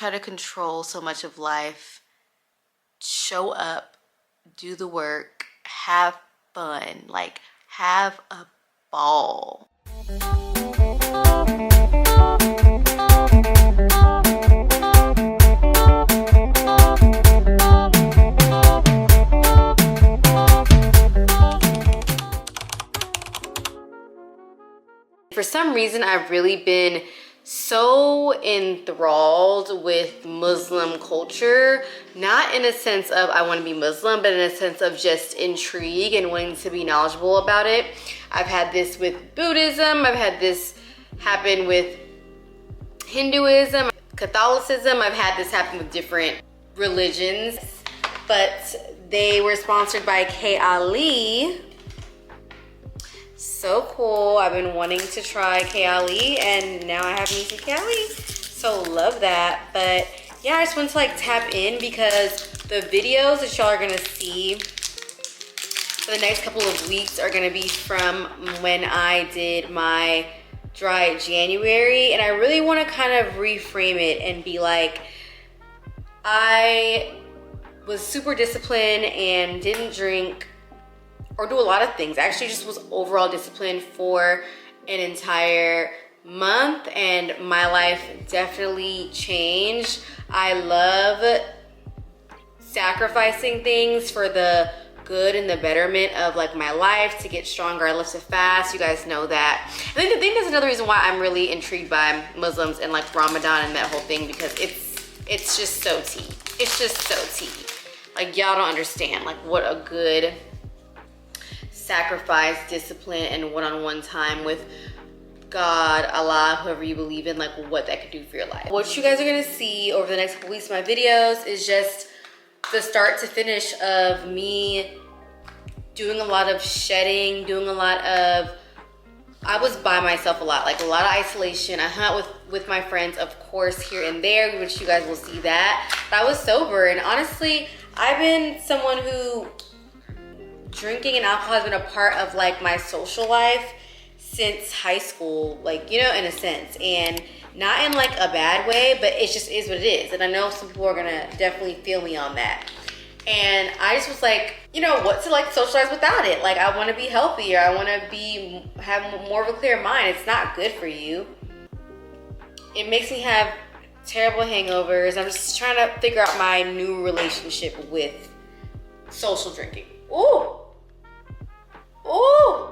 try to control so much of life. Show up, do the work, have fun, like have a ball. For some reason, I've really been so enthralled with Muslim culture, not in a sense of I want to be Muslim, but in a sense of just intrigue and wanting to be knowledgeable about it. I've had this with Buddhism, I've had this happen with Hinduism, Catholicism, I've had this happen with different religions, but they were sponsored by yall. So cool. I've been wanting to try yall and now I have me some yall. So love that. But yeah, I just want to like tap in because the videos that y'all are gonna see for the next couple of weeks are gonna be from when I did my dry January, and I really want to kind of reframe it and be like, I was super disciplined and didn't drink or do a lot of things. I actually just was overall disciplined for an entire month and my life definitely changed. I love sacrificing things for the good and the betterment of like my life to get stronger. I love to fast, you guys know that. I think that's another reason why I'm really intrigued by Muslims and like Ramadan and that whole thing, because it's just so tea. It's just so tea. Like y'all don't understand like what a good sacrifice, discipline, and one-on-one time with God, Allah, whoever you believe in, like what that could do for your life. What you guys are gonna see over the next couple weeks of my videos is just the start to finish of me doing a lot of shedding, doing a lot of, I was by myself a lot, like a lot of isolation. I hung out with my friends, of course, here and there, which you guys will see that. But I was sober, and honestly, I've been someone who drinking and alcohol has been a part of like my social life since high school, like, you know, in a sense, and not in like a bad way, but it just is what it is. And I know some people are gonna definitely feel me on that. And I just was like, you know, what to like socialize without it? Like, I want to be healthier. I want to have more of a clear mind. It's not good for you. It makes me have terrible hangovers. I'm just trying to figure out my new relationship with social drinking. Ooh. Ooh.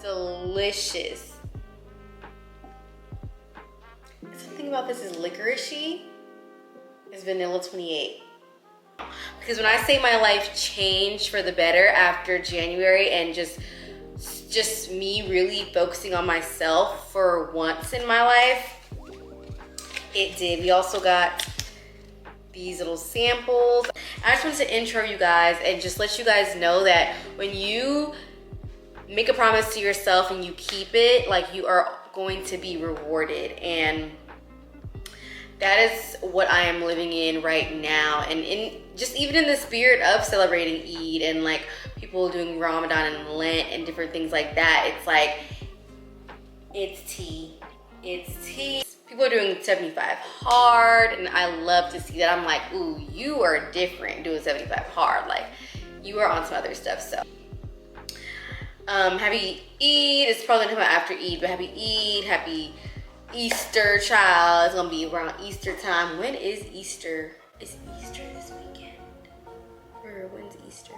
Delicious. Something about this is licoricey. It's vanilla 28. Because when I say my life changed for the better after January and just me really focusing on myself for once in my life, it did. We also got these little samples. I just wanted to intro you guys and just let you guys know that when you make a promise to yourself and you keep it, like, you are going to be rewarded. And that is what I am living in right now. And even in the spirit of celebrating Eid and like people doing Ramadan and Lent and different things like that, it's like, it's tea. It's tea. People are doing 75 hard, and I love to see that. I'm like, ooh, you are different doing 75 hard. Like, you are on some other stuff, so. Happy Eid. It's probably gonna come out after Eid, but happy Eid, happy Easter, child. It's gonna be around Easter time. When is Easter? Is Easter this weekend? Or when's Easter?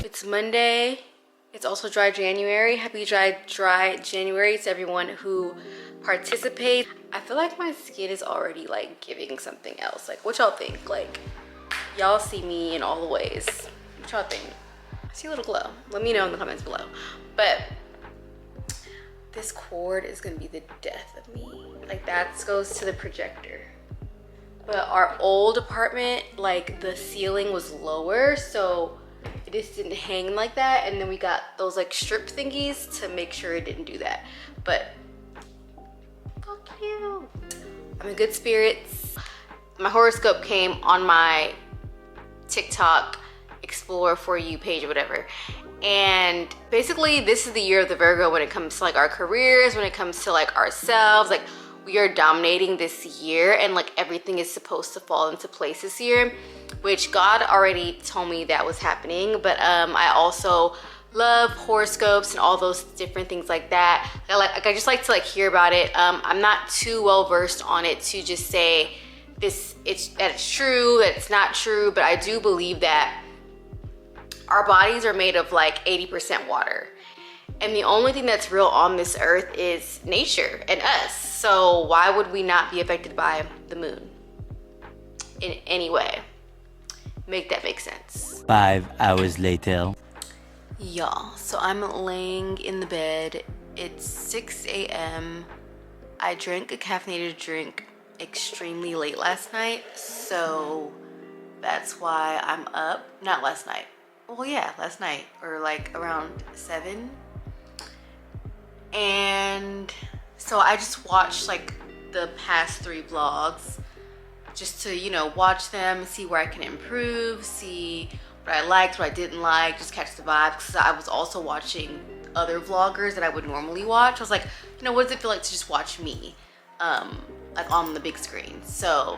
It's Monday. It's also dry January. Happy dry January to everyone who participates. I feel like my skin is already like giving something else. Like, what y'all think? Like, y'all see me in all the ways. What y'all think? I see a little glow. Let me know in the comments below. But this cord is gonna be the death of me. Like, that goes to the projector. But our old apartment, like, the ceiling was lower, so it just didn't hang like that. And then we got those like strip thingies to make sure it didn't do that. But fuck you. I'm in good spirits. My horoscope came on my TikTok Explore For You page or whatever. And basically this is the year of the Virgo when it comes to like our careers, when it comes to like ourselves. Like we are dominating this year, and like everything is supposed to fall into place this year, which God already told me that was happening. But I also love horoscopes and all those different things like that. I just like to like hear about it. I'm not too well versed on it to just say that it's true, that it's not true, but I do believe that our bodies are made of like 80% water. And the only thing that's real on this earth is nature and us. So why would we not be affected by the moon in any way? Make that make sense. 5 hours later. Y'all, so I'm laying in the bed. It's 6 a.m. I drank a caffeinated drink extremely late last night. So that's why I'm up. Not last night. Well, yeah, last night, or like around 7. And so I just watched like the past 3 vlogs just to, you know, watch them, see where I can improve, see what I liked, what I didn't like, just catch the vibes. Because I was also watching other vloggers that I would normally watch. I was like, you know, what does it feel like to just watch me like on the big screen? So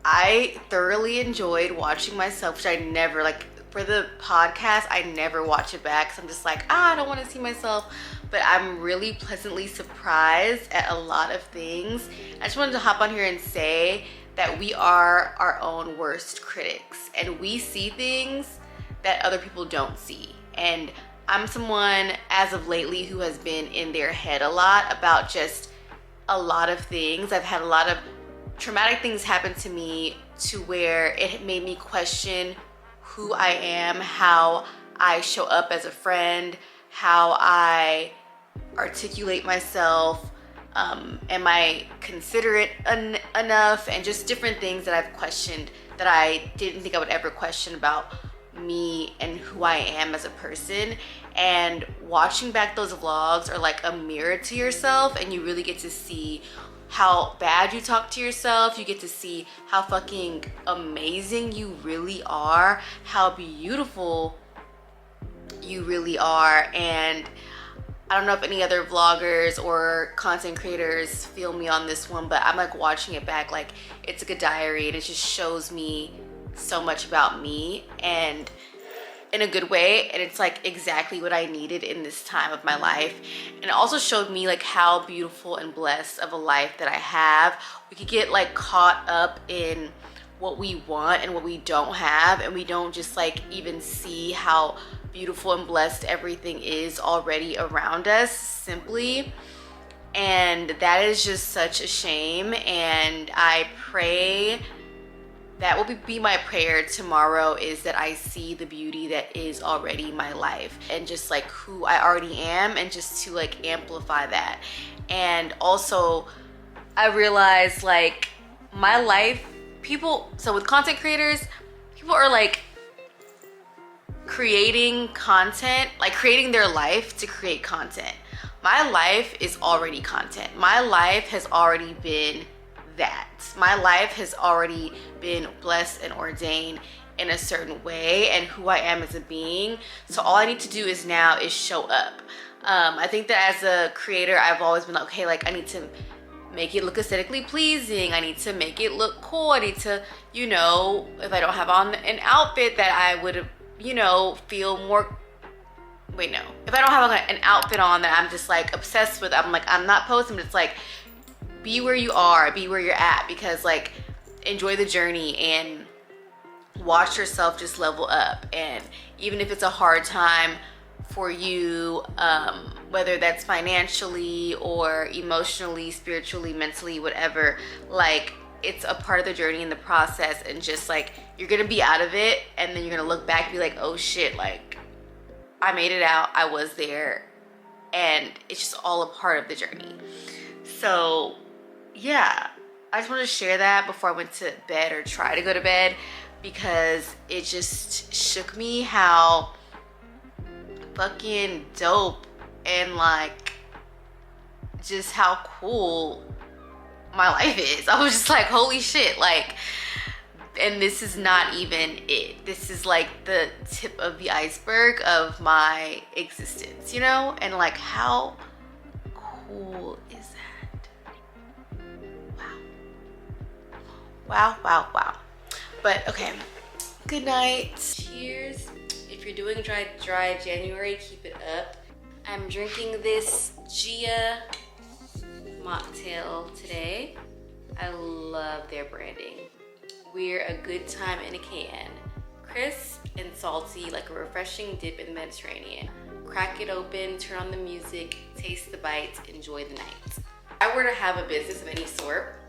I thoroughly enjoyed watching myself, which I never, like for the podcast, I never watch it back because I'm just like, I don't want to see myself. But I'm really pleasantly surprised at a lot of things. I just wanted to hop on here and say that we are our own worst critics, and we see things that other people don't see. And I'm someone as of lately who has been in their head a lot about just a lot of things. I've had a lot of traumatic things happen to me to where it made me question who I am, how I show up as a friend, how I articulate myself, am I considerate enough, and just different things that I've questioned that I didn't think I would ever question about me and who I am as a person. And watching back those vlogs are like a mirror to yourself, and you really get to see how bad you talk to yourself. You get to see how fucking amazing you really are, how beautiful you really are. And I don't know if any other vloggers or content creators feel me on this one, but I'm like watching it back like it's like a diary, and it just shows me so much about me, and in a good way. And it's like exactly what I needed in this time of my life. And it also showed me like how beautiful and blessed of a life that I have. We could get like caught up in what we want and what we don't have, and we don't just like even see how beautiful and blessed everything is already around us simply. And that is just such a shame. And I pray that will be my prayer tomorrow, is that I see the beauty that is already my life, and just like who I already am, and just to like amplify that. And also I realized like my life, so with content creators, people are like creating content, like creating their life to create content. My life is already content. My life has already been that. My life has already been blessed and ordained in a certain way, and who I am as a being. So all I need to do is show up. I think that as a creator, I've always been like, okay, like I need to make it look aesthetically pleasing. I need to make it look cool. I need to, you know, if I don't have on an outfit that I would, you know, feel more, wait, no. If I don't have like an outfit on that I'm just like obsessed with, I'm like, I'm not posting, but it's like, be where you are, be where you're at, because like enjoy the journey and watch yourself just level up. And even if it's a hard time for you, whether that's financially or emotionally, spiritually, mentally, whatever, like it's a part of the journey in the process. And just like you're gonna be out of it, and then you're gonna look back and be like, oh shit, like I made it out, I was there. And it's just all a part of the journey. So yeah, I just wanted to share that before I went to bed, or try to go to bed, because it just shook me how fucking dope and like just how cool my life is. I was just like, holy shit, like And this is not even it. This is like the tip of the iceberg of my existence, you know? And like, how cool is that? Wow. Wow. But okay, good night. Cheers. If you're doing dry January, keep it up. I'm drinking this Gia mocktail today. I love their branding. We're a good time in a can. Crisp and salty, like a refreshing dip in the Mediterranean. Crack it open, turn on the music, taste the bites, enjoy the night. If I were to have a business of any sort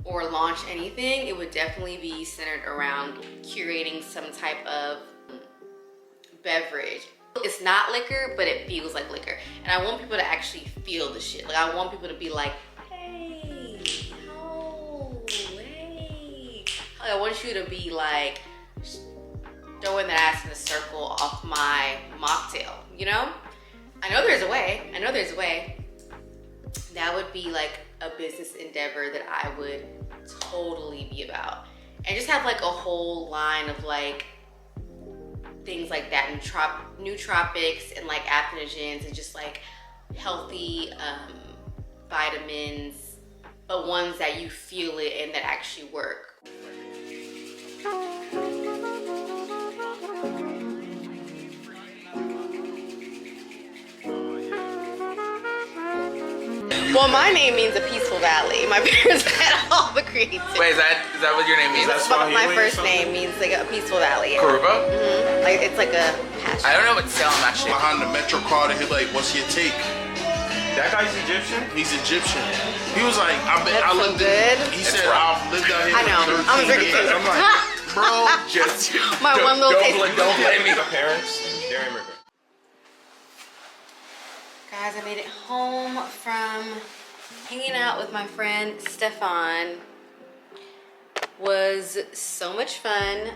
or launch anything, it would definitely be centered around curating some type of beverage. It's not liquor, but it feels like liquor. And I want people to actually feel the shit. Like, I want people to be like, hey, oh, hey. I want you to be like, throwing that ass in a circle off my mocktail, you know? I know there's a way. That would be like a business endeavor that I would totally be about. And just have like a whole line of like things like that, and nootropics and like adaptogens and just like healthy vitamins, but ones that you feel it and that actually work. Well, my name means a peaceful valley. My parents had all the creativity. Wait, is that what your name means? That's but my first name means like a peaceful valley. Karuba? Mm-hmm. Like, it's like a passion. I don't know what Salem actually. Behind the Metro car, he like, what's your take? That guy's Egyptian? He's Egyptian. He was like, I lived good. He said, I've lived out here I know. for 13 I'm very years. I'm like, bro, Just my one little taste. Don't blame me. The parents, they're immigrants. Guys, I made it home from hanging out with my friend Stefan. Was so much fun.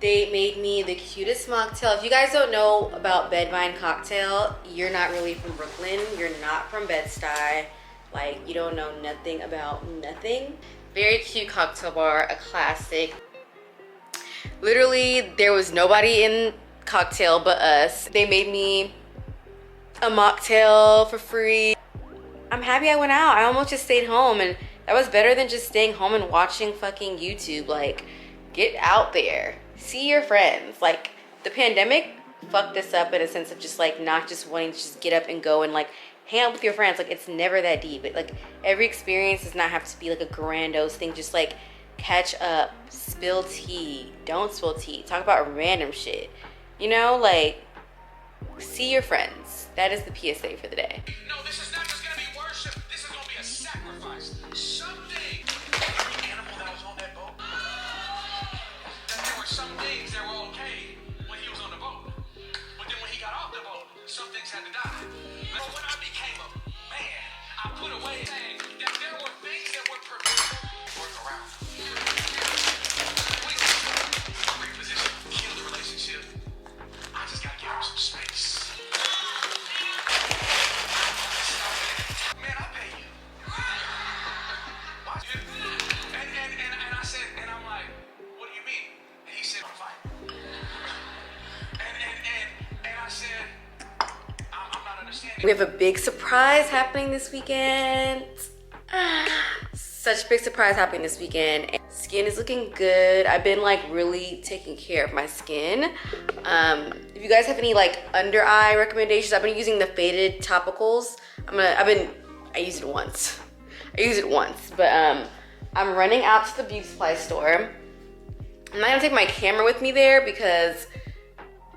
They made me the cutest mocktail. If you guys don't know about Bedvine Cocktail, you're not really from Brooklyn. You're not from Bed-Stuy. Like, you don't know nothing about nothing. Very cute cocktail bar, a classic. Literally, there was nobody in cocktail but us. They made me a mocktail for free. I'm happy I went out. I almost just stayed home, and that was better than just staying home and watching fucking YouTube. Like, get out there. See your friends. Like, the pandemic fucked us up in a sense of just like not just wanting to just get up and go and like hang out with your friends. Like, it's never that deep. Like, every experience does not have to be like a grandiose thing. Just like catch up, spill tea, don't spill tea, talk about random shit. You know, like, see your friends. That is the PSA for the day. No, this is not just gonna be worship. This is gonna be a sacrifice. Someday, every animal that was on that boat, that there were some things that were okay when he was on the boat, but then when he got off the boat, some things had to die. But when I became a man, I put away saying that there were things that were permissible. Work around. Please, reposition, kill the relationship. I just gotta give him some space. Man, I pay you. Watch it. And I said, and I'm like, what do you mean? And he said, I'm fighting. And I said, I'm not understanding. We have a big surprise happening this weekend. Such a big surprise happening this weekend. Skin is looking good. I've been like really taking care of my skin. If you guys have any like under eye recommendations, I've been using the faded topicals. I used it once, but I'm running out to the beauty supply store. I'm not gonna take my camera with me there because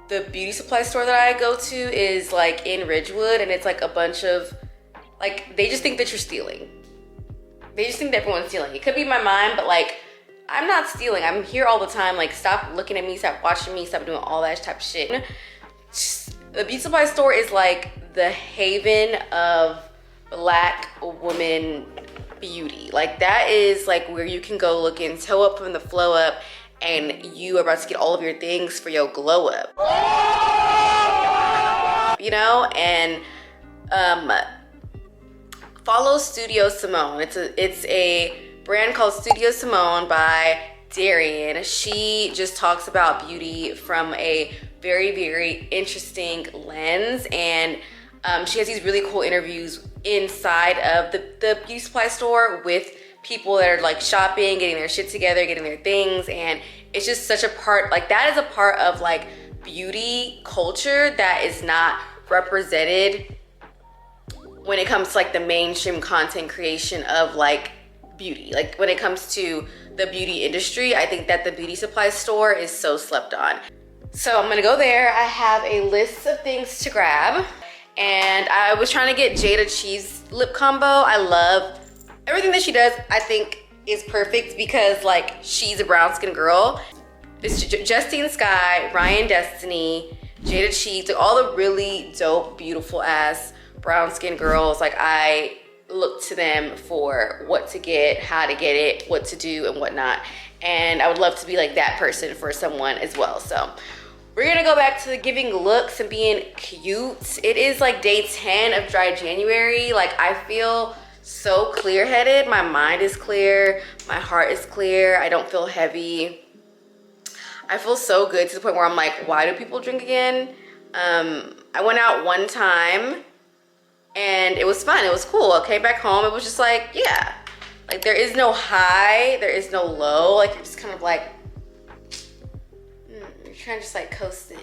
the beauty supply store that I go to is like in Ridgewood, and it's like a bunch of, like, they just think that you're stealing. They just think that everyone's stealing. It could be my mind, but like, I'm not stealing. I'm here all the time. Like, stop looking at me, stop watching me, stop doing all that type of shit. The beauty supply store is like the haven of Black woman beauty. Like, that is like where you can go look and toe up from the flow up, and you are about to get all of your things for your glow up. You know, and follow Studio Simone. It's a brand called Studio Simone by Darian. She just talks about beauty from a very, very interesting lens, and she has these really cool interviews inside of the beauty supply store with people that are like shopping, getting their shit together, getting their things, and it's just such a part, like that is a part of like beauty culture that is not represented when it comes to like the mainstream content creation of like beauty. Like when it comes to the beauty industry, I think that the beauty supply store is so slept on. So I'm gonna go there. I have a list of things to grab, and I was trying to get Jada Cheese lip combo. I love everything that she does. I think is perfect because like she's a brown skin girl. It's Justine Skye, Ryan Destiny, Jada Cheese, like all the really dope, beautiful ass brown skin girls. Like I look to them for what to get, how to get it, what to do and whatnot. And I would love to be like that person for someone as well. So we're gonna go back to the giving looks and being cute. It is like day 10 of dry January. Like I feel so clear-headed. My mind is clear, my heart is clear. I don't feel heavy. I feel so good to the point where I'm like, why do people drink again? I went out one time and it was fun, it was cool. I came back home, it was just like, yeah. Like there is no high, there is no low. Like you're just kind of like, you're trying to just like coast in.